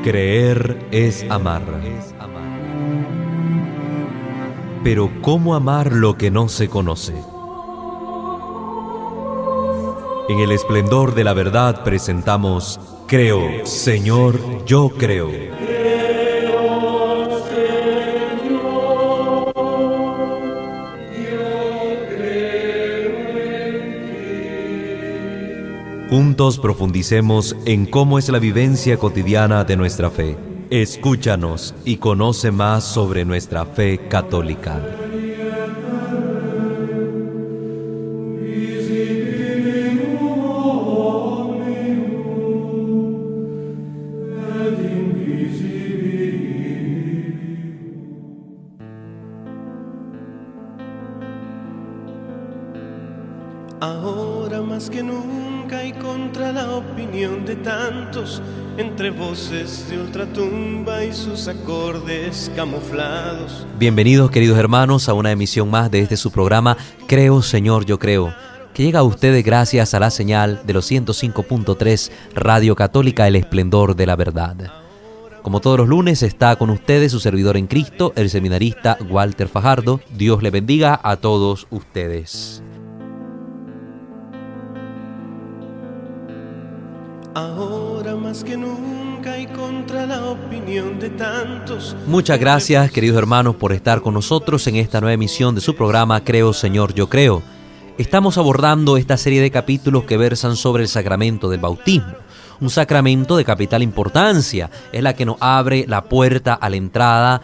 Creer es amar. Pero ¿cómo amar lo que no se conoce? En el esplendor de la verdad presentamos Creo, Señor, yo creo. Juntos profundicemos en cómo es la vivencia cotidiana de nuestra fe. Escúchanos y conoce más sobre nuestra fe católica. Ahora más que nunca y contra la opinión de tantos, entre voces de ultratumba y sus acordes camuflados. Bienvenidos, queridos hermanos, a una emisión más de este su programa Creo, Señor, yo creo, que llega a ustedes gracias a la señal de los 105.3 Radio Católica El Esplendor de la Verdad. Como todos los lunes está con ustedes su servidor en Cristo, el seminarista Walter Fajardo. Dios le bendiga a todos ustedes. Ahora más que nunca y contra la opinión de tantos. Muchas gracias, queridos hermanos, por estar con nosotros en esta nueva emisión de su programa Creo, Señor, yo creo. Estamos abordando esta serie de capítulos que versan sobre el sacramento del bautismo. Un sacramento de capital importancia, es la que nos abre la puerta a la entrada,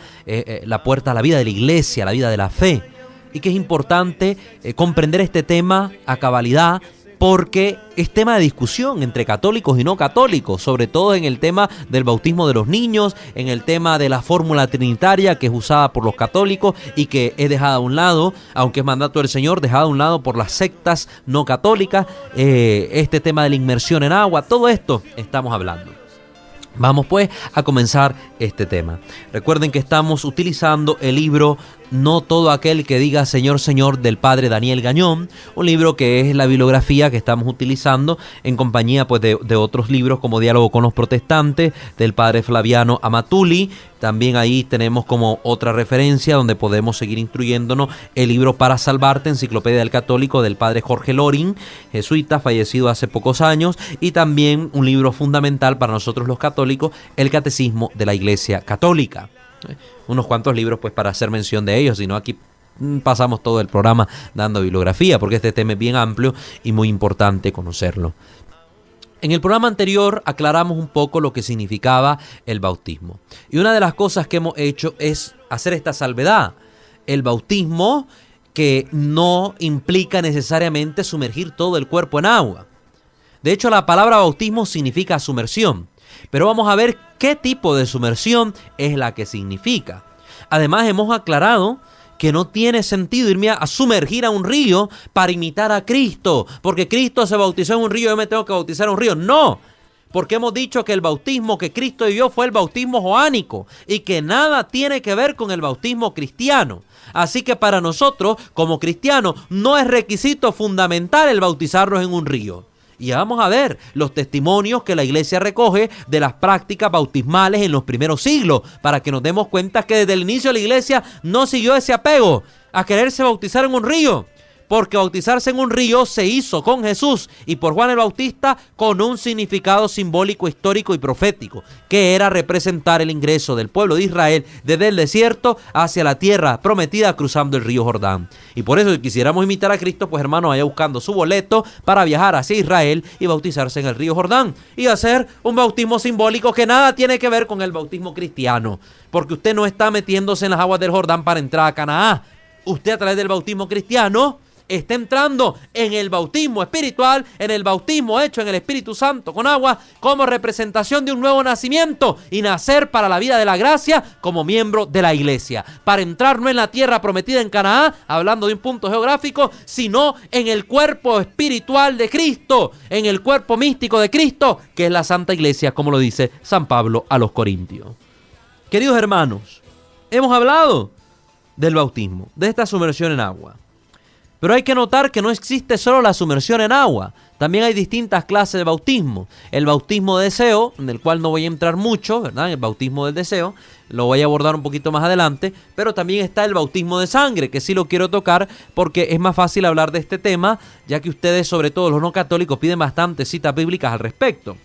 la puerta a la vida de la iglesia, a la vida de la fe. Y que es importante comprender este tema a cabalidad, porque es tema de discusión entre católicos y no católicos, sobre todo en el tema del bautismo de los niños, en el tema de la fórmula trinitaria que es usada por los católicos y que es dejada a un lado, aunque es mandato del Señor, dejada a un lado por las sectas no católicas, este tema de la inmersión en agua, todo esto estamos hablando. Vamos pues a comenzar este tema. Recuerden que estamos utilizando el libro No todo aquel que diga Señor, Señor del padre Daniel Gañón, un libro que es la bibliografía que estamos utilizando en compañía pues de otros libros como Diálogo con los protestantes del padre Flaviano Amatuli. También ahí tenemos como otra referencia donde podemos seguir instruyéndonos el libro Para Salvarte, Enciclopedia del Católico del padre Jorge Loring, jesuita, fallecido hace pocos años, y también un libro fundamental para nosotros los católicos, el Catecismo de la Iglesia Católica. Unos cuantos libros pues para hacer mención de ellos, sino aquí pasamos todo el programa dando bibliografía, porque este tema es bien amplio y muy importante conocerlo. En el programa anterior aclaramos un poco lo que significaba el bautismo. Y una de las cosas que hemos hecho es hacer esta salvedad. El bautismo que no implica necesariamente sumergir todo el cuerpo en agua. De hecho, la palabra bautismo significa sumersión. Pero vamos a ver qué tipo de sumersión es la que significa. Además, hemos aclarado que no tiene sentido irme a sumergir a un río para imitar a Cristo, porque Cristo se bautizó en un río, yo me tengo que bautizar en un río. No, porque hemos dicho que el bautismo que Cristo vivió fue el bautismo joánico y que nada tiene que ver con el bautismo cristiano. Así que para nosotros, como cristianos, no es requisito fundamental el bautizarnos en un río. Y vamos a ver los testimonios que la iglesia recoge de las prácticas bautismales en los primeros siglos, para que nos demos cuenta que desde el inicio de la iglesia no siguió ese apego a quererse bautizar en un río, porque bautizarse en un río se hizo con Jesús y por Juan el Bautista con un significado simbólico, histórico y profético, que era representar el ingreso del pueblo de Israel desde el desierto hacia la tierra prometida cruzando el río Jordán. Y por eso, si quisiéramos imitar a Cristo, pues hermano, vaya buscando su boleto para viajar hacia Israel y bautizarse en el río Jordán y hacer un bautismo simbólico que nada tiene que ver con el bautismo cristiano, porque usted no está metiéndose en las aguas del Jordán para entrar a Canaán. Usted, a través del bautismo cristiano, está entrando en el bautismo espiritual, en el bautismo hecho en el Espíritu Santo con agua, como representación de un nuevo nacimiento y nacer para la vida de la gracia como miembro de la iglesia, para entrar no en la tierra prometida en Canaán, hablando de un punto geográfico, sino en el cuerpo espiritual de Cristo, en el cuerpo místico de Cristo, que es la Santa Iglesia, como lo dice San Pablo a los Corintios. Queridos hermanos, hemos hablado del bautismo, de esta sumersión en agua. Pero hay que notar que no existe solo la sumersión en agua, También hay distintas clases de bautismo. El bautismo de deseo, en el cual no voy a entrar mucho, ¿verdad? El bautismo del deseo, lo voy a abordar un poquito más adelante, pero también está el bautismo de sangre, que sí lo quiero tocar porque es más fácil hablar de este tema, ya que ustedes, sobre todo los no católicos, piden bastantes citas bíblicas al respecto.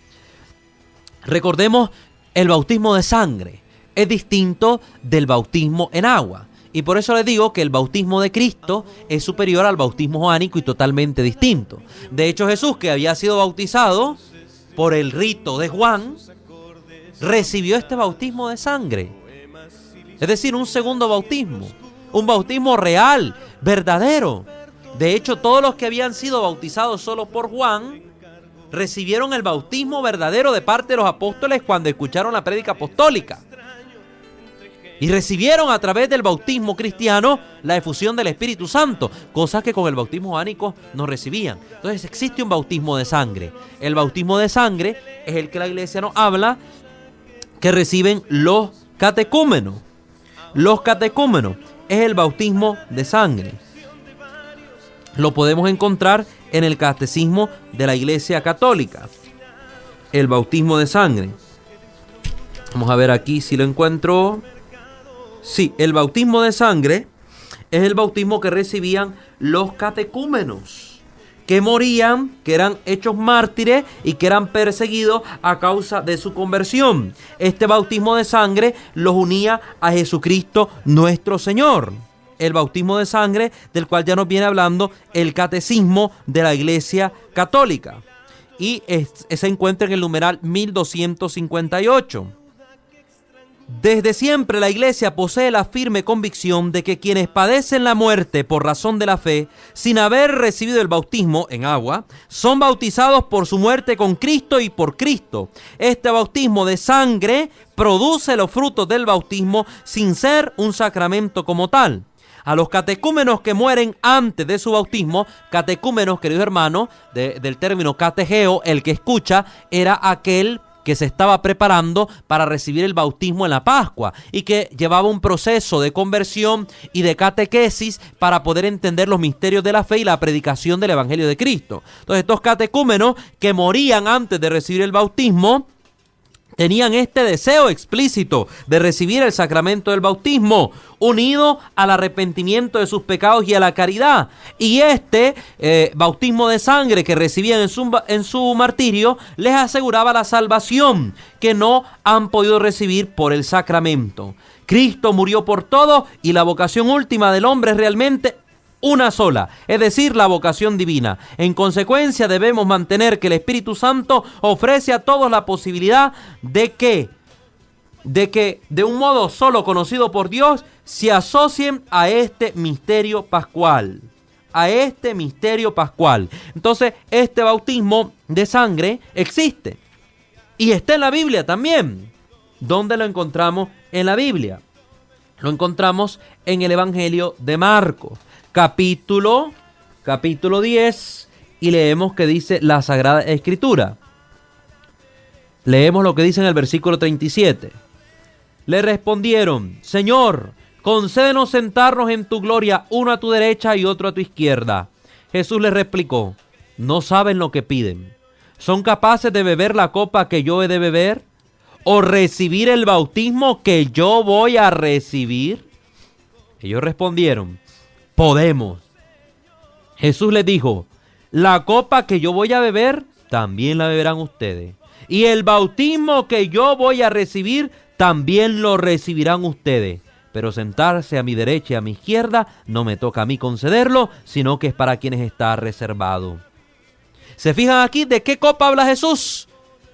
Recordemos, el bautismo de sangre es distinto del bautismo en agua. Y por eso les digo que el bautismo de Cristo es superior al bautismo joánico y totalmente distinto. De hecho, Jesús, que había sido bautizado por el rito de Juan, recibió este bautismo de sangre. Es decir, un segundo bautismo. Un bautismo real, verdadero. De hecho, todos los que habían sido bautizados solo por Juan recibieron el bautismo verdadero de parte de los apóstoles cuando escucharon la prédica apostólica. Y recibieron a través del bautismo cristiano la efusión del Espíritu Santo, cosas que con el bautismo joánico no recibían. Entonces existe un bautismo de sangre. El bautismo de sangre es el que la iglesia nos habla que reciben los catecúmenos. Los catecúmenos es el bautismo de sangre. Lo podemos encontrar en el catecismo de la Iglesia Católica. El bautismo de sangre. Vamos a ver aquí si lo encuentro. Sí, el bautismo de sangre es el bautismo que recibían los catecúmenos, que morían, que eran hechos mártires y que eran perseguidos a causa de su conversión. Este bautismo de sangre los unía a Jesucristo nuestro Señor. El bautismo de sangre del cual ya nos viene hablando el catecismo de la Iglesia Católica. Y se encuentra en el numeral 1258. Desde siempre la Iglesia posee la firme convicción de que quienes padecen la muerte por razón de la fe, sin haber recibido el bautismo en agua, son bautizados por su muerte con Cristo y por Cristo. Este bautismo de sangre produce los frutos del bautismo sin ser un sacramento como tal. A los catecúmenos que mueren antes de su bautismo, catecúmenos, queridos hermanos, del término categeo, el que escucha, era aquel que se estaba preparando para recibir el bautismo en la Pascua y que llevaba un proceso de conversión y de catequesis para poder entender los misterios de la fe y la predicación del Evangelio de Cristo. Entonces, estos catecúmenos que morían antes de recibir el bautismo tenían este deseo explícito de recibir el sacramento del bautismo, unido al arrepentimiento de sus pecados y a la caridad. Y este bautismo de sangre que recibían en su martirio les aseguraba la salvación que no han podido recibir por el sacramento. Cristo murió por todo y la vocación última del hombre es realmente una sola, es decir, la vocación divina. En consecuencia, debemos mantener que el Espíritu Santo ofrece a todos la posibilidad de que de un modo solo conocido por Dios se asocien a este misterio pascual. A este misterio pascual. Entonces, este bautismo de sangre existe y está en la Biblia también. ¿Dónde lo encontramos en la Biblia? Lo encontramos en el Evangelio de Marcos. Capítulo 10, y leemos que dice la Sagrada Escritura. Leemos lo que dice en el versículo 37. Le respondieron: Señor, concédenos sentarnos en tu gloria, uno a tu derecha y otro a tu izquierda. Jesús les replicó: ¿No saben lo que piden? ¿Son capaces de beber la copa que yo he de beber? ¿O recibir el bautismo que yo voy a recibir? Ellos respondieron: podemos. Jesús les dijo: la copa que yo voy a beber, también la beberán ustedes. Y el bautismo que yo voy a recibir, también lo recibirán ustedes. Pero sentarse a mi derecha y a mi izquierda, no me toca a mí concederlo, sino que es para quienes está reservado. ¿Se fijan aquí de qué copa habla Jesús?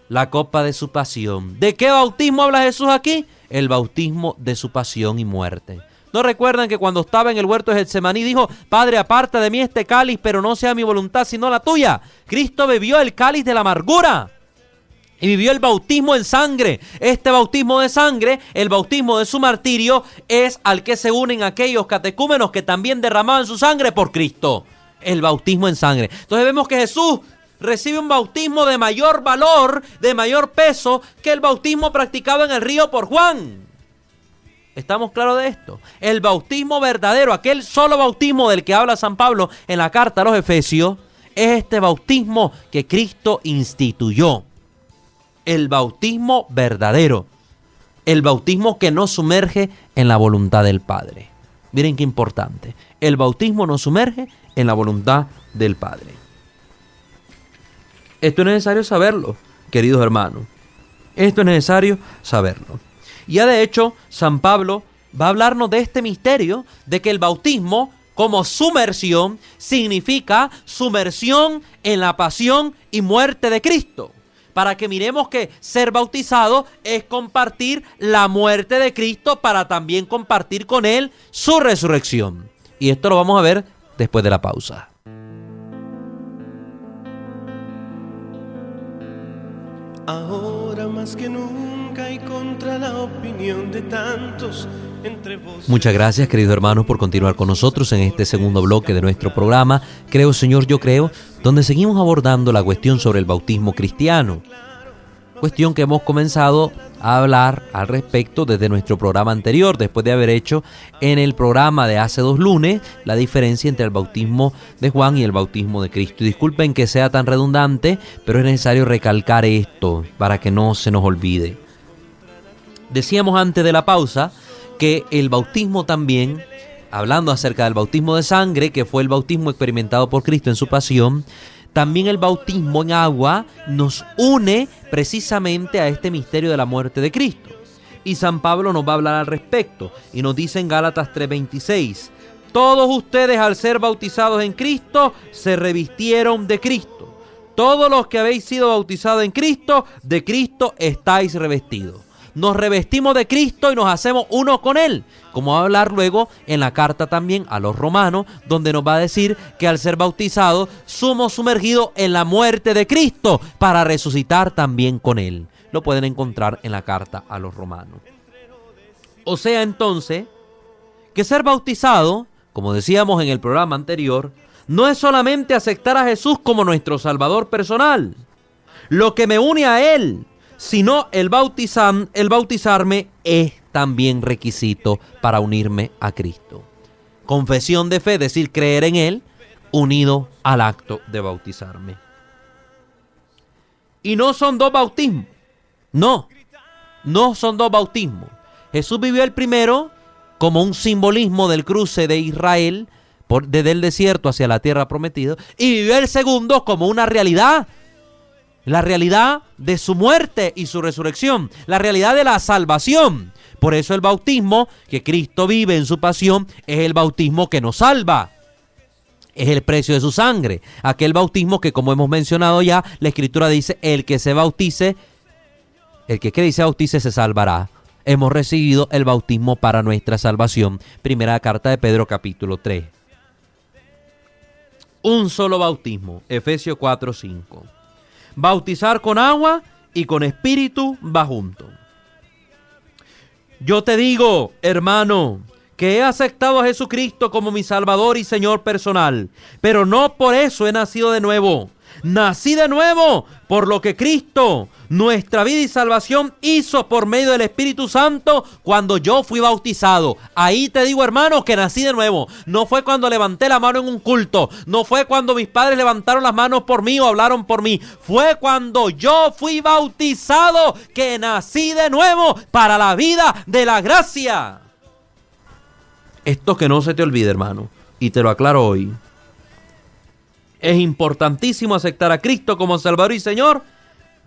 La copa de su pasión. ¿De qué bautismo habla Jesús aquí? El bautismo de su pasión y muerte. ¿No recuerdan que cuando estaba en el huerto de Getsemaní dijo: Padre, aparta de mí este cáliz, pero no sea mi voluntad sino la tuya? Cristo bebió el cáliz de la amargura y vivió el bautismo en sangre. Este bautismo de sangre, el bautismo de su martirio, es al que se unen aquellos catecúmenos que también derramaban su sangre por Cristo. El bautismo en sangre. Entonces vemos que Jesús recibe un bautismo de mayor valor, de mayor peso que el bautismo practicado en el río por Juan. ¿Estamos claros de esto? El bautismo verdadero, aquel solo bautismo del que habla San Pablo en la carta a los Efesios, es este bautismo que Cristo instituyó. El bautismo verdadero. El bautismo que nos sumerge en la voluntad del Padre. Miren qué importante. El bautismo nos sumerge en la voluntad del Padre. Esto es necesario saberlo, queridos hermanos. Esto es necesario saberlo. Ya de hecho, San Pablo va a hablarnos de este misterio de que el bautismo como sumersión significa sumersión en la pasión y muerte de Cristo. Para que miremos que ser bautizado es compartir la muerte de Cristo para también compartir con Él su resurrección. Y esto lo vamos a ver después de la pausa. Ahora más que nunca y contra la opinión de tantos entre vos. Muchas gracias, queridos hermanos, por continuar con nosotros en este segundo bloque de nuestro programa Creo, Señor, yo creo, donde seguimos abordando la cuestión sobre el bautismo cristiano. Cuestión que hemos comenzado a hablar al respecto desde nuestro programa anterior, después de haber hecho en el programa de hace 2 lunes la diferencia entre el bautismo de Juan y el bautismo de Cristo. Y disculpen que sea tan redundante, pero es necesario recalcar esto para que no se nos olvide. Decíamos antes de la pausa que el bautismo también, hablando acerca del bautismo de sangre, que fue el bautismo experimentado por Cristo en su pasión, también el bautismo en agua nos une precisamente a este misterio de la muerte de Cristo. Y San Pablo nos va a hablar al respecto y nos dice en Gálatas 3:26, todos ustedes al ser bautizados en Cristo se revistieron de Cristo. Todos los que habéis sido bautizados en Cristo, de Cristo estáis revestidos. Nos revestimos de Cristo y nos hacemos uno con Él, como va a hablar luego en la carta también a los romanos, donde nos va a decir que al ser bautizados somos sumergidos en la muerte de Cristo para resucitar también con Él. Lo pueden encontrar en la carta a los romanos. O sea entonces que ser bautizado, como decíamos en el programa anterior, no es solamente aceptar a Jesús como nuestro Salvador personal, lo que me une a Él, sino el bautizarme es también requisito para unirme a Cristo. Confesión de fe, es decir, creer en Él, unido al acto de bautizarme. Y no son 2 bautismos. No son 2 bautismos. Jesús vivió el primero como un simbolismo del cruce de Israel desde el desierto hacia la tierra prometida, y vivió el segundo como una realidad. La realidad de su muerte y su resurrección. La realidad de la salvación. Por eso el bautismo que Cristo vive en su pasión es el bautismo que nos salva. Es el precio de su sangre. Aquel bautismo que, como hemos mencionado ya, la Escritura dice, el que se bautice, el que cree y se bautice se salvará. Hemos recibido el bautismo para nuestra salvación. Primera carta de Pedro, capítulo 3. Un solo bautismo. Efesios 4:5. Bautizar con agua y con espíritu va junto. Yo te digo, hermano, que he aceptado a Jesucristo como mi Salvador y Señor personal, pero no por eso he nacido de nuevo. Nací de nuevo por lo que Cristo, nuestra vida y salvación, hizo por medio del Espíritu Santo cuando yo fui bautizado. Ahí te digo, hermano, que nací de nuevo. No fue cuando levanté la mano en un culto. No fue cuando mis padres levantaron las manos por mí o hablaron por mí. Fue cuando yo fui bautizado que nací de nuevo para la vida de la gracia. Esto que no se te olvide, hermano, y te lo aclaro hoy. Es importantísimo aceptar a Cristo como Salvador y Señor,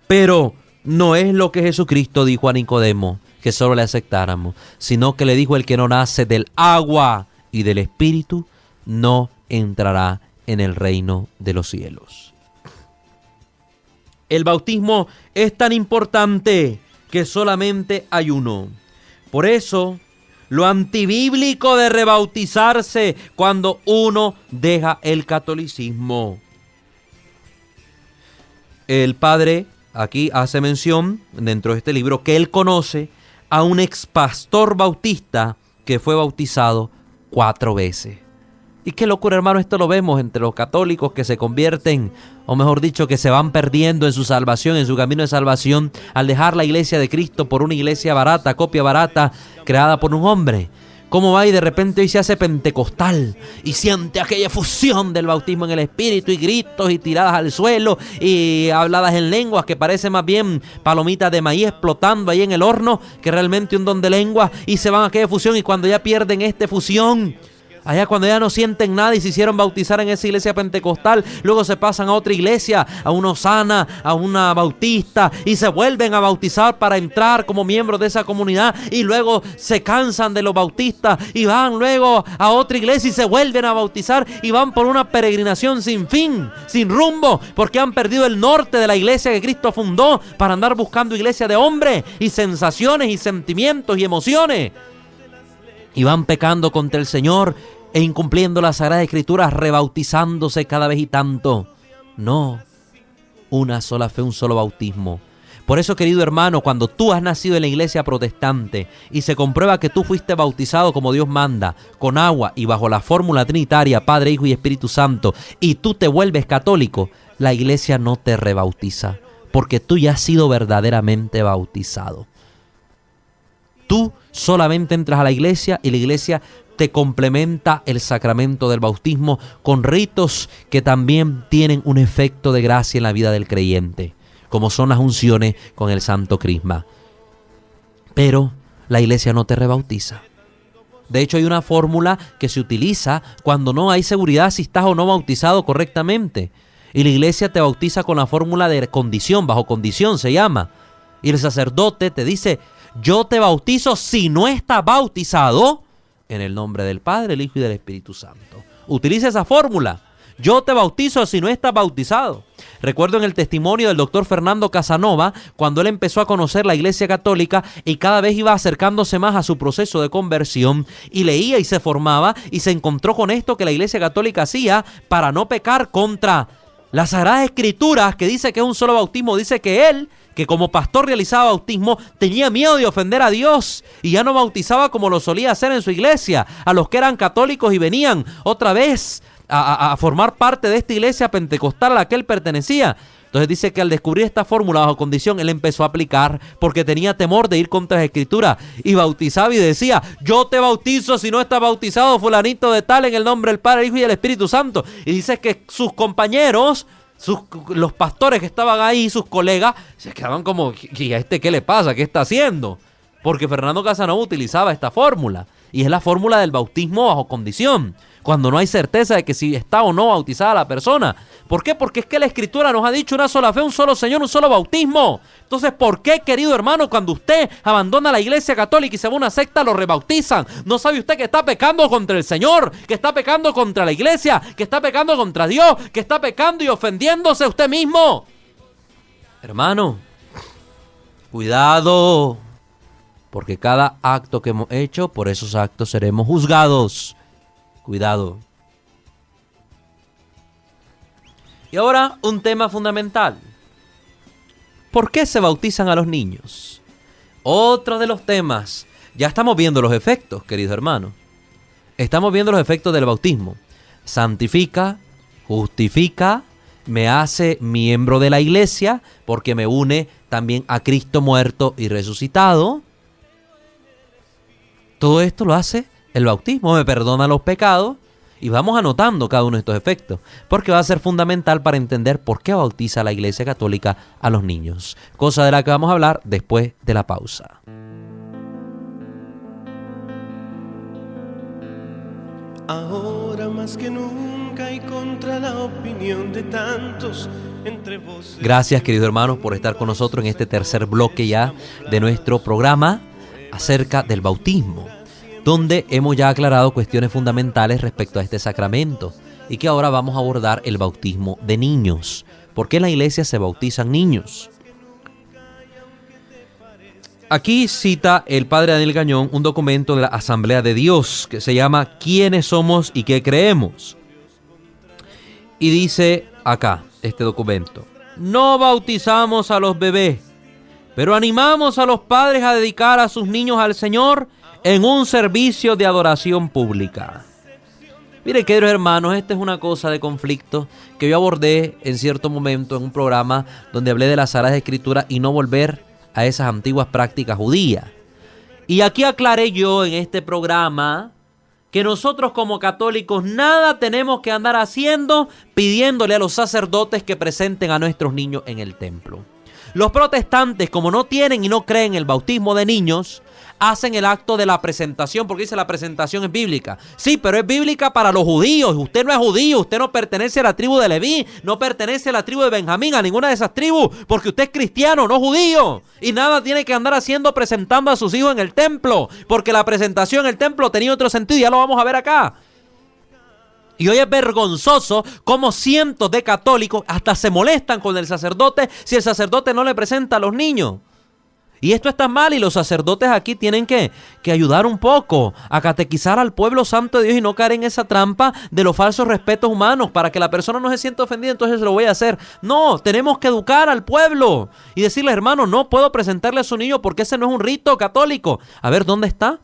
pero no es lo que Jesucristo dijo a Nicodemo, que solo le aceptáramos, sino que le dijo: el que no nace del agua y del Espíritu no entrará en el reino de los cielos. El bautismo es tan importante que solamente hay uno. Por eso, lo antibíblico de rebautizarse cuando uno deja el catolicismo. El padre aquí hace mención dentro de este libro que él conoce a un expastor bautista que fue bautizado 4 veces. Y qué locura, hermano, esto lo vemos entre los católicos que se convierten, o mejor dicho, que se van perdiendo en su salvación, en su camino de salvación, al dejar la iglesia de Cristo por una iglesia barata, copia barata, creada por un hombre. cómo va y de repente hoy se hace pentecostal y siente aquella efusión del bautismo en el Espíritu y gritos y tiradas al suelo y habladas en lenguas que parece más bien palomitas de maíz explotando ahí en el horno que realmente un don de lenguas, y se van a aquella efusión, y cuando ya pierden esta efusión, allá cuando ya no sienten nada y se hicieron bautizar en esa iglesia pentecostal, luego se pasan a otra iglesia, a una Osana, a una bautista, y se vuelven a bautizar para entrar como miembros de esa comunidad, y luego se cansan de los bautistas y van luego a otra iglesia y se vuelven a bautizar y van por una peregrinación sin fin, sin rumbo, porque han perdido el norte de la iglesia que Cristo fundó para andar buscando iglesia de hombres y sensaciones y sentimientos y emociones. Y van pecando contra el Señor e incumpliendo las Sagradas Escrituras, rebautizándose cada vez y tanto. No, una sola fe, un solo bautismo. Por eso, querido hermano, cuando tú has nacido en la iglesia protestante y se comprueba que tú fuiste bautizado como Dios manda, con agua y bajo la fórmula trinitaria, Padre, Hijo y Espíritu Santo, y tú te vuelves católico, la iglesia no te rebautiza, porque tú ya has sido verdaderamente bautizado. Tú solamente entras a la iglesia y la iglesia te complementa el sacramento del bautismo con ritos que también tienen un efecto de gracia en la vida del creyente, como son las unciones con el Santo Crisma. Pero la iglesia no te rebautiza. De hecho, hay una fórmula que se utiliza cuando no hay seguridad si estás o no bautizado correctamente. Y la iglesia te bautiza con la fórmula de condición, bajo condición se llama. Y el sacerdote te dice: yo te bautizo si no estás bautizado en el nombre del Padre, el Hijo y del Espíritu Santo. Utiliza esa fórmula. Yo te bautizo si no estás bautizado. Recuerdo en el testimonio del doctor Fernando Casanova, cuando él empezó a conocer la Iglesia Católica y cada vez iba acercándose más a su proceso de conversión, y leía y se formaba y se encontró con esto que la Iglesia Católica hacía para no pecar contra las Sagradas Escrituras, que dice que es un solo bautismo. Dice que él, que como pastor realizaba bautismo, tenía miedo de ofender a Dios y ya no bautizaba como lo solía hacer en su iglesia a los que eran católicos y venían otra vez a formar parte de esta iglesia pentecostal a la que él pertenecía. Entonces dice que al descubrir esta fórmula bajo condición, él empezó a aplicar porque tenía temor de ir contra las Escrituras, y bautizaba y decía: yo te bautizo si no estás bautizado, fulanito de tal, en el nombre del Padre, el Hijo y el Espíritu Santo. Y dice que sus compañeros, los pastores que estaban ahí, sus colegas, se quedaban como: ¿y a este qué le pasa? ¿Qué está haciendo? Porque Fernando Casanova utilizaba esta fórmula, y es la fórmula del bautismo bajo condición, cuando no hay certeza de que si está o no bautizada la persona. ¿Por qué? Porque es que la Escritura nos ha dicho una sola fe, un solo Señor, un solo bautismo. Entonces, ¿por qué, querido hermano, cuando usted abandona la iglesia católica y se va a una secta, lo rebautizan? ¿No sabe usted que está pecando contra el Señor, que está pecando contra la iglesia, que está pecando contra Dios, que está pecando y ofendiéndose a usted mismo? Hermano, cuidado, porque cada acto que hemos hecho, por esos actos seremos juzgados. Cuidado. Y ahora un tema fundamental. ¿Por qué se bautizan a los niños? Otro de los temas. Ya estamos viendo los efectos, queridos hermanos. Estamos viendo los efectos del bautismo. Santifica, justifica, me hace miembro de la iglesia porque me une también a Cristo muerto y resucitado. Todo esto lo hace el bautismo, me perdona los pecados, y vamos anotando cada uno de estos efectos, porque va a ser fundamental para entender por qué bautiza la Iglesia Católica a los niños, cosa de la que vamos a hablar después de la pausa. Ahora más que nunca y contra la opinión de tantos entre voces. Gracias, queridos hermanos, por estar con nosotros en este tercer bloque ya de nuestro programa acerca del bautismo, donde hemos ya aclarado cuestiones fundamentales respecto a este sacramento, y que ahora vamos a abordar el bautismo de niños. ¿Por qué en la iglesia se bautizan niños? Aquí cita el padre Daniel Gañón un documento de la Asamblea de Dios que se llama ¿Quiénes somos y qué creemos? Y dice acá este documento: no bautizamos a los bebés, pero animamos a los padres a dedicar a sus niños al Señor en un servicio de adoración pública. Mire, queridos hermanos, esta es una cosa de conflicto que yo abordé en cierto momento en un programa donde hablé de las Sagradas Escrituras y no volver a esas antiguas prácticas judías. Y aquí aclaré yo en este programa que nosotros como católicos nada tenemos que andar haciendo pidiéndole a los sacerdotes que presenten a nuestros niños en el templo. Los protestantes, como no tienen y no creen en el bautismo de niños, hacen el acto de la presentación, porque dice la presentación es bíblica. Sí, pero es bíblica para los judíos. Usted no es judío, usted no pertenece a la tribu de Leví, no pertenece a la tribu de Benjamín, a ninguna de esas tribus, porque usted es cristiano, no judío. Y nada tiene que andar haciendo presentando a sus hijos en el templo, porque la presentación en el templo tenía otro sentido, ya lo vamos a ver acá. Y hoy es vergonzoso cómo cientos de católicos hasta se molestan con el sacerdote si el sacerdote no le presenta a los niños. Y esto está mal y los sacerdotes aquí tienen que ayudar un poco a catequizar al pueblo santo de Dios y no caer en esa trampa de los falsos respetos humanos para que la persona no se sienta ofendida, entonces lo voy a hacer. No, tenemos que educar al pueblo y decirle, hermano, no puedo presentarle a su niño porque ese no es un rito católico. A ver, ¿dónde está?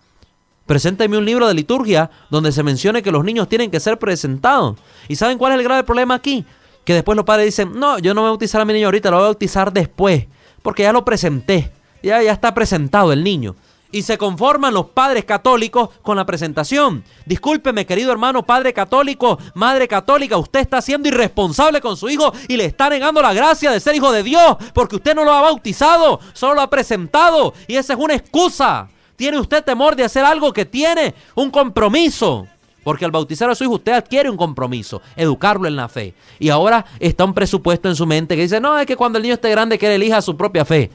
Presénteme un libro de liturgia donde se mencione que los niños tienen que ser presentados. ¿Y saben cuál es el grave problema aquí? Que después los padres dicen, no, yo no voy a bautizar a mi niño ahorita, lo voy a bautizar después, porque ya lo presenté. Ya está presentado el niño. Y se conforman los padres católicos con la presentación. Discúlpeme, querido hermano, padre católico, madre católica, usted está siendo irresponsable con su hijo y le está negando la gracia de ser hijo de Dios, porque usted no lo ha bautizado, solo lo ha presentado. Y esa es una excusa. ¿Tiene usted temor de hacer algo que tiene un compromiso? Porque al bautizar a su hijo usted adquiere un compromiso, educarlo en la fe. Y ahora está un presupuesto en su mente que dice, no, es que cuando el niño esté grande que él elija su propia fe.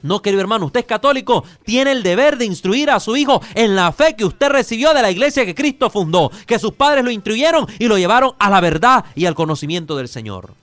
No, querido hermano, usted es católico, tiene el deber de instruir a su hijo en la fe que usted recibió de la iglesia que Cristo fundó, que sus padres lo instruyeron y lo llevaron a la verdad y al conocimiento del Señor.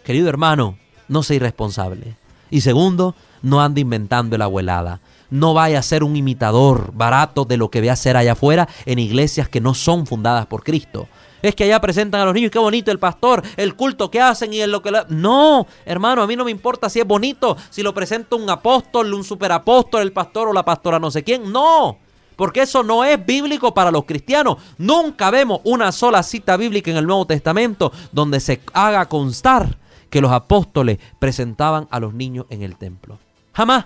Querido hermano, no sea irresponsable. Y segundo, no ande inventando la abuelada. No vaya a ser un imitador barato de lo que ve hacer allá afuera en iglesias que no son fundadas por Cristo. Es que allá presentan a los niños, qué bonito el pastor, el culto que hacen y lo que... No, hermano, a mí no me importa si es bonito, si lo presenta un apóstol, un superapóstol, el pastor o la pastora no sé quién. No, porque eso no es bíblico para los cristianos. Nunca vemos una sola cita bíblica en el Nuevo Testamento donde se haga constar que los apóstoles presentaban a los niños en el templo. Jamás.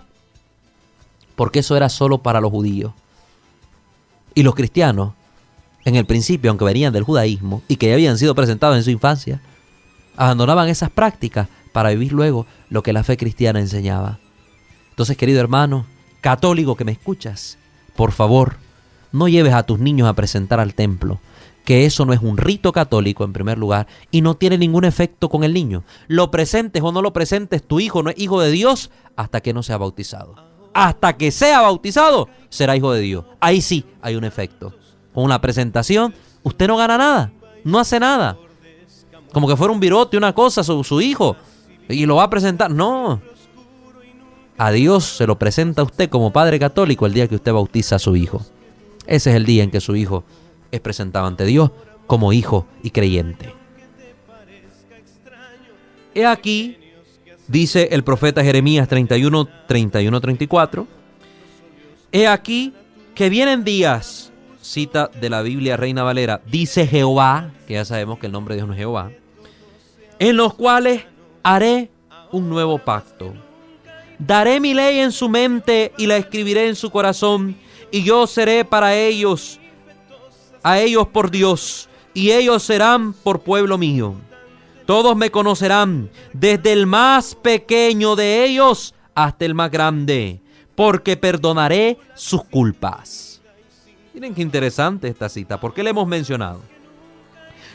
Porque eso era solo para los judíos. Y los cristianos, en el principio, aunque venían del judaísmo y que ya habían sido presentados en su infancia, abandonaban esas prácticas para vivir luego lo que la fe cristiana enseñaba. Entonces, querido hermano, católico que me escuchas, por favor, no lleves a tus niños a presentar al templo, que eso no es un rito católico en primer lugar y no tiene ningún efecto con el niño. Lo presentes o no lo presentes, tu hijo no es hijo de Dios hasta que no sea bautizado. Hasta que sea bautizado, será hijo de Dios. Ahí sí hay un efecto. Con la presentación, usted no gana nada, no hace nada. Como que fuera un virote, una cosa, su hijo, y lo va a presentar. No. A Dios se lo presenta a usted como padre católico el día que usted bautiza a su hijo. Ese es el día en que su hijo es presentado ante Dios como hijo y creyente. He aquí, dice el profeta Jeremías 31:34, he aquí que vienen días, cita de la Biblia Reina Valera, dice Jehová, que ya sabemos que el nombre de Dios no es Jehová, en los cuales haré un nuevo pacto. Daré mi ley en su mente y la escribiré en su corazón, y yo seré para ellos, a ellos por Dios, y ellos serán por pueblo mío. Todos me conocerán, desde el más pequeño de ellos hasta el más grande, porque perdonaré sus culpas. Miren qué interesante esta cita. ¿Por qué la hemos mencionado?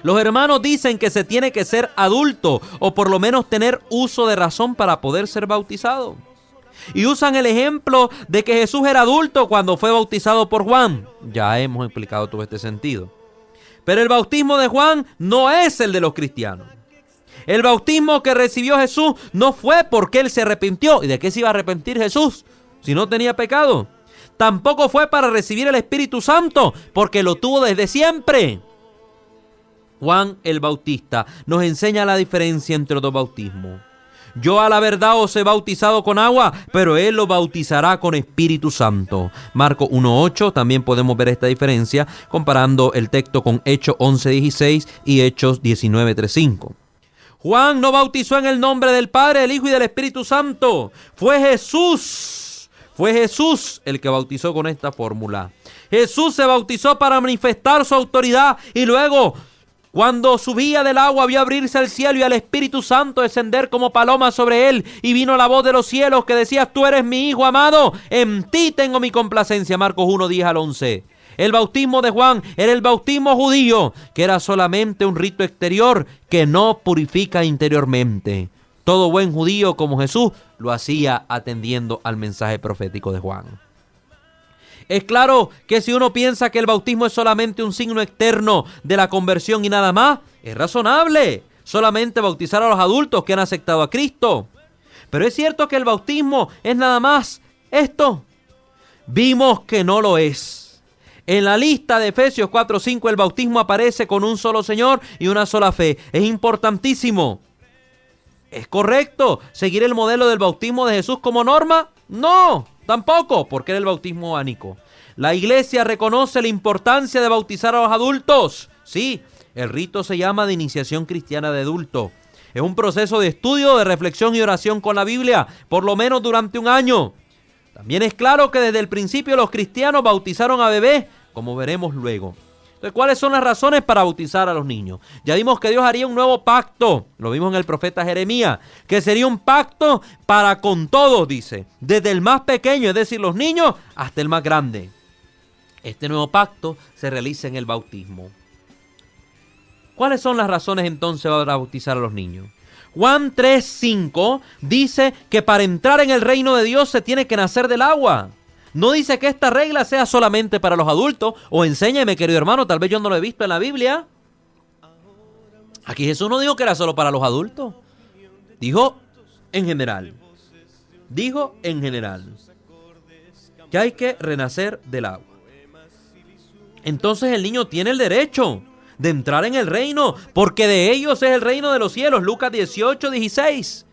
Los hermanos dicen que se tiene que ser adulto o por lo menos tener uso de razón para poder ser bautizado. Y usan el ejemplo de que Jesús era adulto cuando fue bautizado por Juan. Ya hemos explicado todo este sentido. Pero el bautismo de Juan no es el de los cristianos. El bautismo que recibió Jesús no fue porque él se arrepintió. ¿Y de qué se iba a arrepentir Jesús si no tenía pecado? Tampoco fue para recibir el Espíritu Santo, porque lo tuvo desde siempre. Juan el Bautista nos enseña la diferencia entre los dos bautismos. Yo a la verdad os he bautizado con agua, pero él lo bautizará con Espíritu Santo. Marcos 1:8, también podemos ver esta diferencia comparando el texto con Hechos 11:16 y Hechos 19:3-5. Juan no bautizó en el nombre del Padre, del Hijo y del Espíritu Santo. Fue Jesús Fue Jesús el que bautizó con esta fórmula. Jesús se bautizó para manifestar su autoridad y luego, cuando subía del agua, vio abrirse el cielo y al Espíritu Santo descender como paloma sobre él. Y vino la voz de los cielos que decía: tú eres mi Hijo amado, en ti tengo mi complacencia. Marcos 1, 10 al 11. El bautismo de Juan era el bautismo judío, que era solamente un rito exterior que no purifica interiormente. Todo buen judío como Jesús lo hacía atendiendo al mensaje profético de Juan. Es claro que si uno piensa que el bautismo es solamente un signo externo de la conversión y nada más, es razonable solamente bautizar a los adultos que han aceptado a Cristo. Pero es cierto que el bautismo es nada más esto. Vimos que no lo es. En la lista de Efesios 4:5 el bautismo aparece con un solo Señor y una sola fe. Es importantísimo. ¿Es correcto seguir el modelo del bautismo de Jesús como norma? No, tampoco, porque era el bautismo ánico. La iglesia reconoce la importancia de bautizar a los adultos. Sí, el rito se llama de iniciación cristiana de adulto. Es un proceso de estudio, de reflexión y oración con la Biblia, por lo menos durante un año. También es claro que desde el principio los cristianos bautizaron a bebés, como veremos luego. Entonces, ¿cuáles son las razones para bautizar a los niños? Ya vimos que Dios haría un nuevo pacto, lo vimos en el profeta Jeremías, que sería un pacto para con todos, dice, desde el más pequeño, es decir, los niños, hasta el más grande. Este nuevo pacto se realiza en el bautismo. ¿Cuáles son las razones entonces para bautizar a los niños? Juan 3:5 dice que para entrar en el reino de Dios se tiene que nacer del agua. No dice que esta regla sea solamente para los adultos, o enséñeme, querido hermano, tal vez yo no lo he visto en la Biblia. Aquí Jesús no dijo que era solo para los adultos. Dijo en general. Dijo en general que hay que renacer del agua. Entonces el niño tiene el derecho de entrar en el reino, porque de ellos es el reino de los cielos. Lucas 18:16.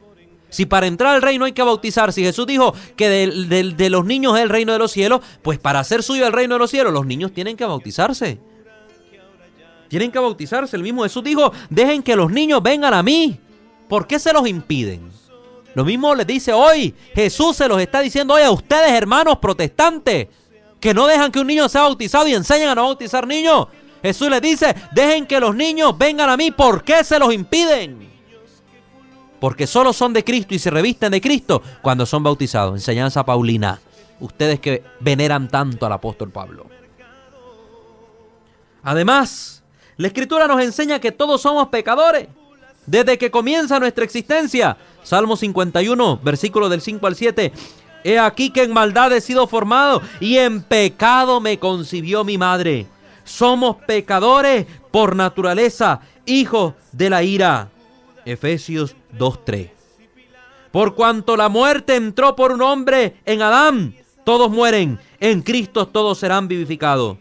Si para entrar al reino hay que bautizar, si Jesús dijo que de los niños es el reino de los cielos, pues para hacer suyo el reino de los cielos, los niños tienen que bautizarse. Tienen que bautizarse. El mismo Jesús dijo: dejen que los niños vengan a mí. ¿Por qué se los impiden? Lo mismo les dice hoy. Jesús se los está diciendo hoy a ustedes, hermanos protestantes, que no dejan que un niño sea bautizado y enseñan a no bautizar niños. Jesús les dice: dejen que los niños vengan a mí. ¿Por qué se los impiden? Porque solo son de Cristo y se revisten de Cristo cuando son bautizados. Enseñanza paulina. Ustedes que veneran tanto al apóstol Pablo. Además, la Escritura nos enseña que todos somos pecadores desde que comienza nuestra existencia. Salmo 51, versículos del 5 al 7. He aquí que en maldad he sido formado y en pecado me concibió mi madre. Somos pecadores por naturaleza, hijos de la ira. Efesios 2:3. Por cuanto la muerte entró por un hombre en Adán, todos mueren. En Cristo todos serán vivificados.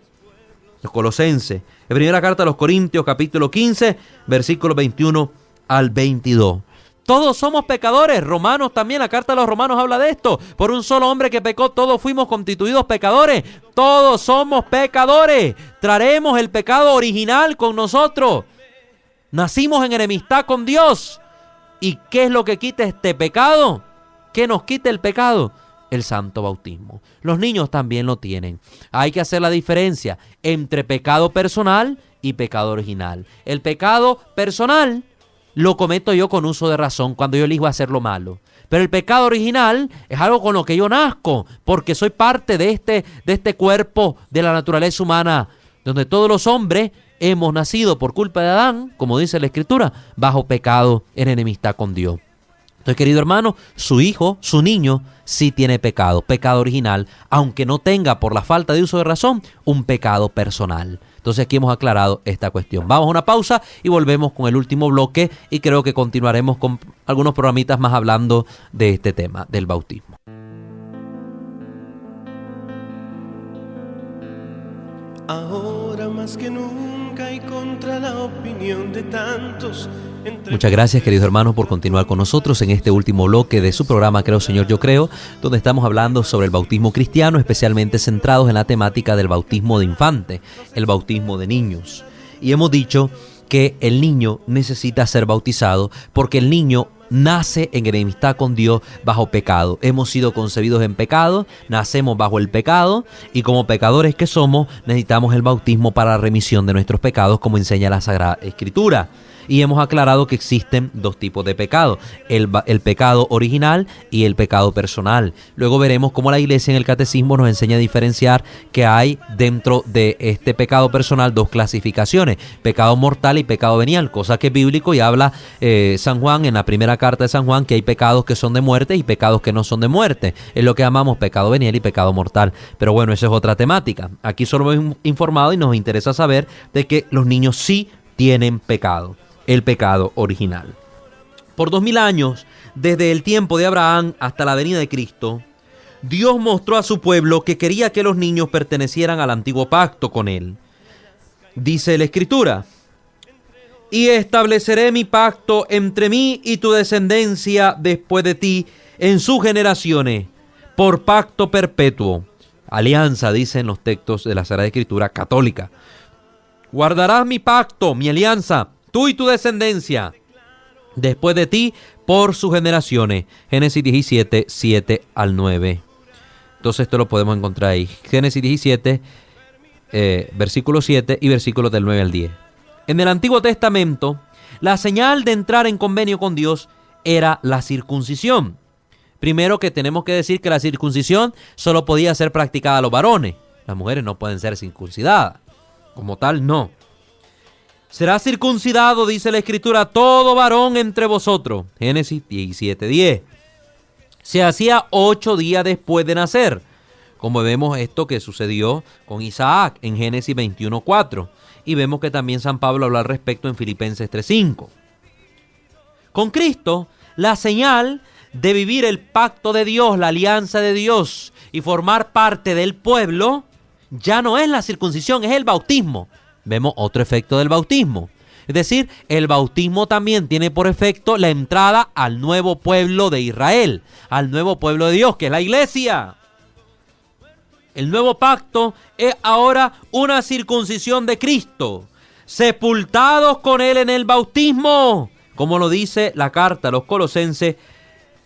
Los Colosenses, en primera carta a los Corintios, capítulo 15, versículos 21 al 22. Todos somos pecadores. Romanos también, la carta a los Romanos habla de esto. Por un solo hombre que pecó, todos fuimos constituidos pecadores. Todos somos pecadores. Traeremos el pecado original con nosotros. Nacimos en enemistad con Dios. ¿Y qué es lo que quita este pecado? ¿Qué nos quita el pecado? El santo bautismo. Los niños también lo tienen. Hay que hacer la diferencia entre pecado personal y pecado original. El pecado personal lo cometo yo con uso de razón cuando yo elijo hacer lo malo. Pero el pecado original es algo con lo que yo nazco, porque soy parte de este cuerpo de la naturaleza humana, donde todos los hombres hemos nacido por culpa de Adán, como dice la Escritura, bajo pecado en enemistad con Dios. Entonces, querido hermano, su hijo, su niño, sí tiene pecado original, aunque no tenga por la falta de uso de razón un pecado personal. Entonces aquí hemos aclarado esta cuestión. Vamos a una pausa y volvemos con el último bloque y creo que continuaremos con algunos programitas más hablando de este tema, del bautismo. Ahora más que nunca y contra la opinión de tantos. Muchas gracias, queridos hermanos, por continuar con nosotros en este último bloque de su programa Creo Señor Yo Creo, donde estamos hablando sobre el bautismo cristiano, especialmente centrados en la temática del bautismo de infantes, el bautismo de niños. Y hemos dicho que el niño necesita ser bautizado porque el niño nace en enemistad con Dios bajo pecado. Hemos sido concebidos en pecado, nacemos bajo el pecado y como pecadores que somos necesitamos el bautismo para la remisión de nuestros pecados, como enseña la Sagrada Escritura. Y hemos aclarado que existen dos tipos de pecado, el pecado original y el pecado personal. Luego veremos cómo la Iglesia en el Catecismo nos enseña a diferenciar que hay dentro de este pecado personal dos clasificaciones, pecado mortal y pecado venial, cosa que es bíblico y habla San Juan en la primera carta de San Juan que hay pecados que son de muerte y pecados que no son de muerte. Es lo que llamamos pecado venial y pecado mortal. Pero bueno, esa es otra temática. Aquí solo hemos informado y nos interesa saber de que los niños sí tienen pecado. El pecado original. Por 2000 años, desde el tiempo de Abraham hasta la venida de Cristo, Dios mostró a su pueblo que quería que los niños pertenecieran al antiguo pacto con él. Dice la Escritura: y estableceré mi pacto entre mí y tu descendencia después de ti en sus generaciones, por pacto perpetuo. Alianza, dicen los textos de la Sagrada Escritura católica. Guardarás mi pacto, mi alianza, tú y tu descendencia, después de ti, por sus generaciones. Génesis 17, 7 al 9. Entonces esto lo podemos encontrar ahí. Génesis 17, versículo 7 y versículos del 9 al 10. En el Antiguo Testamento, la señal de entrar en convenio con Dios era la circuncisión. Primero que tenemos que decir que la circuncisión solo podía ser practicada a los varones. Las mujeres no pueden ser circuncidadas. Como tal, no. Será circuncidado, dice la Escritura, todo varón entre vosotros. Génesis 17:10. Se hacía 8 días después de nacer, como vemos esto que sucedió con Isaac en Génesis 21:4. Y vemos que también San Pablo habla al respecto en Filipenses 3:5. Con Cristo, la señal de vivir el pacto de Dios, la alianza de Dios y formar parte del pueblo, ya no es la circuncisión, es el bautismo. Vemos otro efecto del bautismo. Es decir, el bautismo también tiene por efecto la entrada al nuevo pueblo de Israel, al nuevo pueblo de Dios, que es la iglesia. El nuevo pacto es ahora una circuncisión de Cristo, sepultados con él en el bautismo, como lo dice la carta a los Colosenses,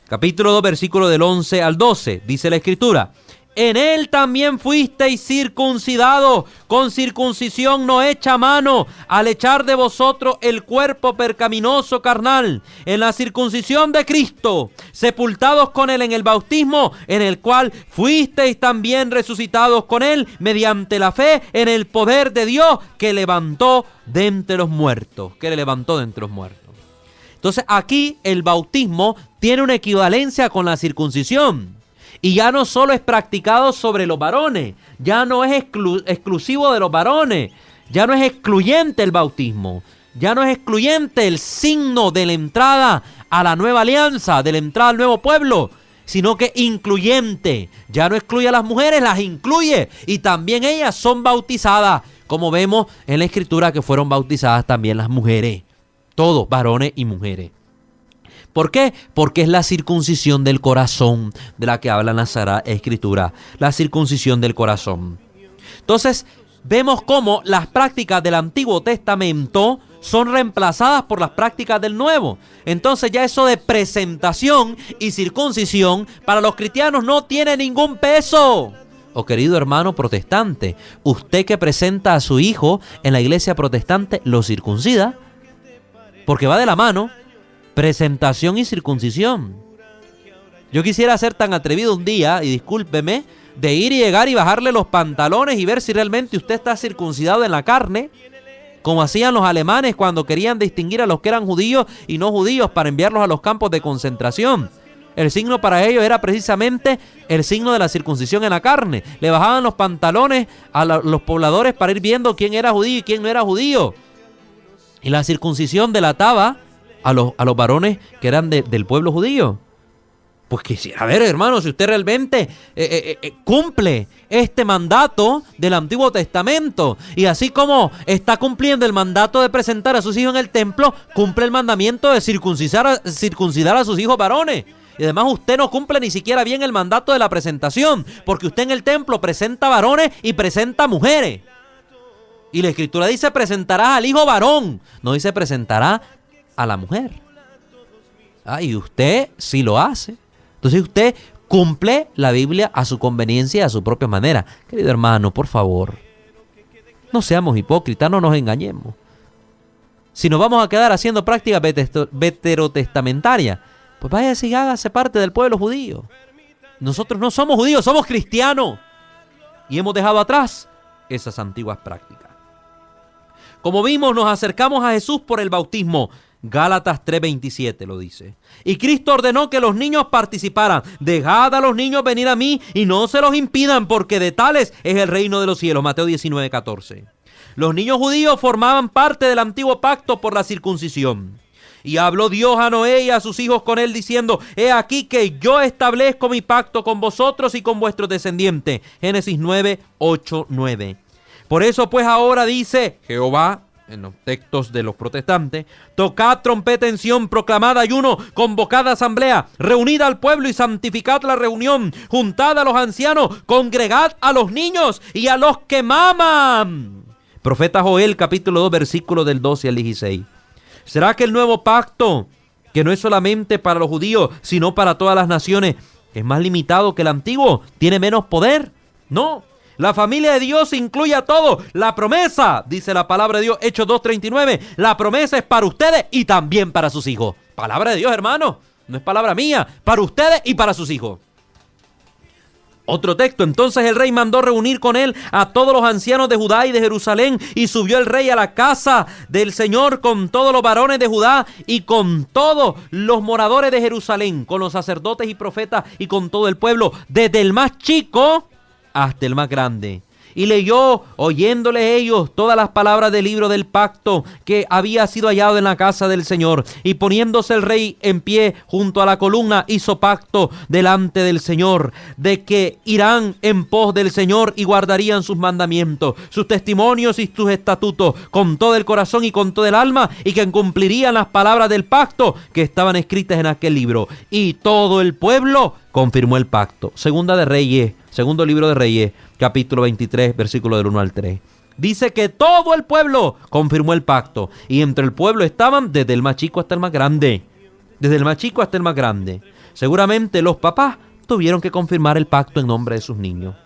capítulo 2, versículo del 11 al 12. Dice la Escritura: en él también fuisteis circuncidados, con circuncisión no hecha a mano, al echar de vosotros el cuerpo percaminoso carnal, en la circuncisión de Cristo, sepultados con él en el bautismo, en el cual fuisteis también resucitados con él, mediante la fe en el poder de Dios, que levantó de entre los muertos, Entonces aquí el bautismo tiene una equivalencia con la circuncisión. Y ya no solo es practicado sobre los varones, ya no es exclusivo de los varones, ya no es excluyente el bautismo, ya no es excluyente el signo de la entrada a la nueva alianza, de la entrada al nuevo pueblo, sino que incluyente. Ya no excluye a las mujeres, las incluye y también ellas son bautizadas, como vemos en la Escritura que fueron bautizadas también las mujeres, todos, varones y mujeres. ¿Por qué? Porque es la circuncisión del corazón de la que habla la Sagrada Escritura, la circuncisión del corazón. Entonces, vemos cómo las prácticas del Antiguo Testamento son reemplazadas por las prácticas del Nuevo. Entonces ya eso de presentación y circuncisión para los cristianos no tiene ningún peso. Oh, querido hermano protestante, usted que presenta a su hijo en la iglesia protestante, ¿lo circuncida? Porque va de la mano. Presentación y circuncisión. Yo quisiera ser tan atrevido un día, y discúlpeme, de ir y llegar y bajarle los pantalones y ver si realmente usted está circuncidado en la carne, como hacían los alemanes cuando querían distinguir a los que eran judíos y no judíos para enviarlos a los campos de concentración. El signo para ellos era precisamente el signo de la circuncisión en la carne. Le bajaban los pantalones a los pobladores para ir viendo quién era judío y quién no era judío. Y la circuncisión delataba a los varones que eran del pueblo judío. Pues quisiera ver, hermano, si usted realmente cumple este mandato del Antiguo Testamento. Y así como está cumpliendo el mandato de presentar a sus hijos en el templo, cumple el mandamiento de circuncidar a sus hijos varones. Y además usted no cumple ni siquiera bien el mandato de la presentación, porque usted en el templo presenta varones y presenta mujeres. Y la Escritura dice: presentarás al hijo varón, no dice presentará a la mujer. Y usted sí lo hace. Entonces usted cumple la Biblia a su conveniencia y a su propia manera. Querido hermano, por favor, no seamos hipócritas, no nos engañemos. Si nos vamos a quedar haciendo prácticas veterotestamentarias, pues váyase y hágase parte del pueblo judío. Nosotros no somos judíos, somos cristianos. Y hemos dejado atrás esas antiguas prácticas. Como vimos, nos acercamos a Jesús por el bautismo. Gálatas 3:27 lo dice. Y Cristo ordenó que los niños participaran. Dejad a los niños venir a mí y no se los impidan, porque de tales es el reino de los cielos. Mateo 19:14. Los niños judíos formaban parte del antiguo pacto por la circuncisión. Y habló Dios a Noé y a sus hijos con él, diciendo: he aquí que yo establezco mi pacto con vosotros y con vuestros descendientes. Génesis 9:8-9. Por eso pues ahora dice Jehová, en los textos de los protestantes: tocad trompeta en Sión, proclamad ayuno, convocad asamblea, reunid al pueblo y santificad la reunión, juntad a los ancianos, congregad a los niños y a los que maman. Profeta Joel, capítulo 2, versículos del 12 al 16. ¿Será que el nuevo pacto, que no es solamente para los judíos, sino para todas las naciones, es más limitado que el antiguo? ¿Tiene menos poder? No. La familia de Dios incluye a todos. La promesa, dice la palabra de Dios, Hechos 2:39, la promesa es para ustedes y también para sus hijos. Palabra de Dios, hermano, no es palabra mía, para ustedes y para sus hijos. Otro texto: entonces el rey mandó reunir con él a todos los ancianos de Judá y de Jerusalén, y subió el rey a la casa del Señor con todos los varones de Judá y con todos los moradores de Jerusalén, con los sacerdotes y profetas y con todo el pueblo, desde el más chico hasta el más grande. Y leyó, oyéndole ellos, todas las palabras del libro del pacto que había sido hallado en la casa del Señor. Y poniéndose el rey en pie junto a la columna, hizo pacto delante del Señor, de que irán en pos del Señor y guardarían sus mandamientos, sus testimonios y sus estatutos, con todo el corazón y con todo el alma, y que cumplirían las palabras del pacto que estaban escritas en aquel libro. Y todo el pueblo confirmó el pacto. Segundo libro de Reyes, capítulo 23, versículo del 1 al 3. Dice que todo el pueblo confirmó el pacto. Y entre el pueblo estaban desde el más chico hasta el más grande. Desde el más chico hasta el más grande. Seguramente los papás tuvieron que confirmar el pacto en nombre de sus niños.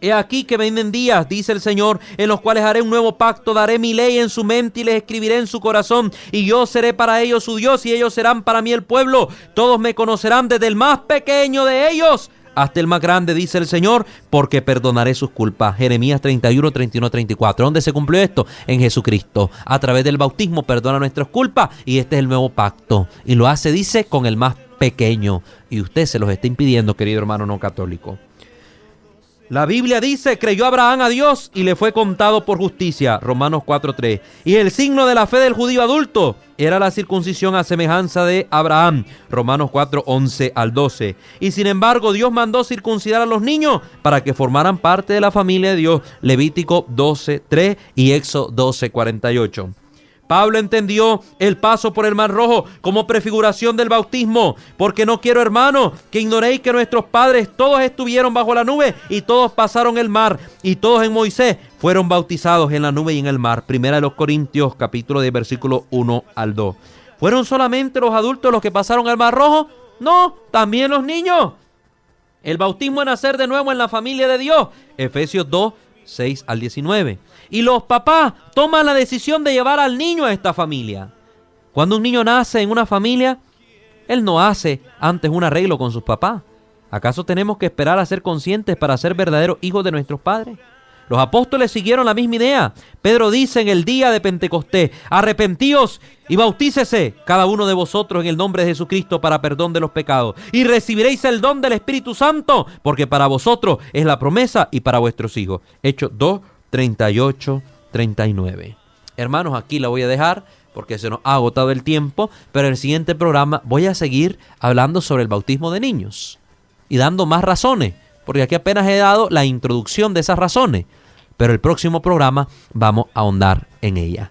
He aquí que vienen días, dice el Señor, en los cuales haré un nuevo pacto, daré mi ley en su mente y les escribiré en su corazón, y yo seré para ellos su Dios y ellos serán para mí el pueblo. Todos me conocerán, desde el más pequeño de ellos hasta el más grande, dice el Señor, porque perdonaré sus culpas. Jeremías 31, 31, 34. ¿Dónde se cumplió esto? En Jesucristo. A través del bautismo perdona nuestras culpas, y este es el nuevo pacto. Y lo hace, dice, con el más pequeño. Y usted se los está impidiendo, querido hermano no católico. La Biblia dice: creyó Abraham a Dios y le fue contado por justicia. Romanos 4:3. Y el signo de la fe del judío adulto era la circuncisión a semejanza de Abraham. Romanos 4:11 al 12. Y sin embargo Dios mandó circuncidar a los niños para que formaran parte de la familia de Dios. Levítico 12:3 y Éxodo 12:48. Pablo entendió el paso por el Mar Rojo como prefiguración del bautismo, porque no quiero, hermano, que ignoréis que nuestros padres todos estuvieron bajo la nube y todos pasaron el mar, y todos en Moisés fueron bautizados en la nube y en el mar. Primera de los Corintios, capítulo 10, versículo 1 al 2. ¿Fueron solamente los adultos los que pasaron el Mar Rojo? No, también los niños. El bautismo es nacer de nuevo en la familia de Dios. Efesios 2, 6 al 19. Y los papás toman la decisión de llevar al niño a esta familia. Cuando un niño nace en una familia, él no hace antes un arreglo con sus papás. ¿Acaso tenemos que esperar a ser conscientes para ser verdaderos hijos de nuestros padres? Los apóstoles siguieron la misma idea. Pedro dice en el día de Pentecostés: arrepentíos y bautícese cada uno de vosotros en el nombre de Jesucristo para perdón de los pecados, y recibiréis el don del Espíritu Santo, porque para vosotros es la promesa y para vuestros hijos. Hechos 2, 38, 39. Hermanos, aquí la voy a dejar porque se nos ha agotado el tiempo, pero en el siguiente programa voy a seguir hablando sobre el bautismo de niños y dando más razones, porque aquí apenas he dado la introducción de esas razones, pero el próximo programa vamos a ahondar en ella.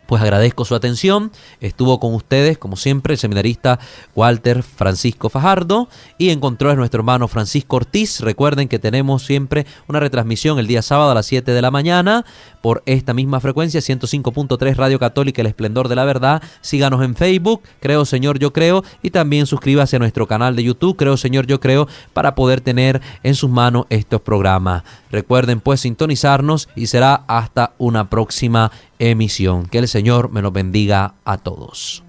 Pues agradezco su atención. Estuvo con ustedes, como siempre, el seminarista Walter Francisco Fajardo, y en controles nuestro hermano Francisco Ortiz. Recuerden que tenemos siempre una retransmisión el día sábado a las 7 de la mañana por esta misma frecuencia, 105.3 Radio Católica, El Esplendor de la Verdad. Síganos en Facebook, Creo Señor Yo Creo, y también suscríbase a nuestro canal de YouTube, Creo Señor Yo Creo, para poder tener en sus manos estos programas. Recuerden pues sintonizarnos y será hasta una próxima emisión. Que el Señor me los bendiga a todos.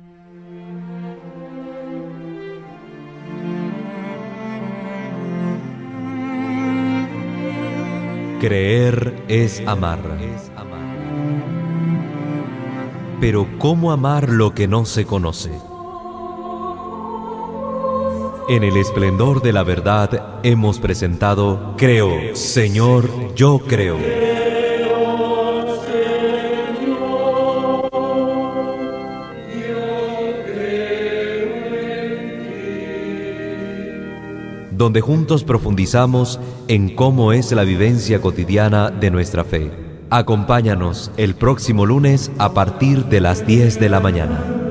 Creer es amar. Pero ¿cómo amar lo que no se conoce? En el esplendor de la verdad hemos presentado Creo, Señor, yo creo. Donde juntos profundizamos en cómo es la vivencia cotidiana de nuestra fe. Acompáñanos el próximo lunes a partir de las 10 de la mañana.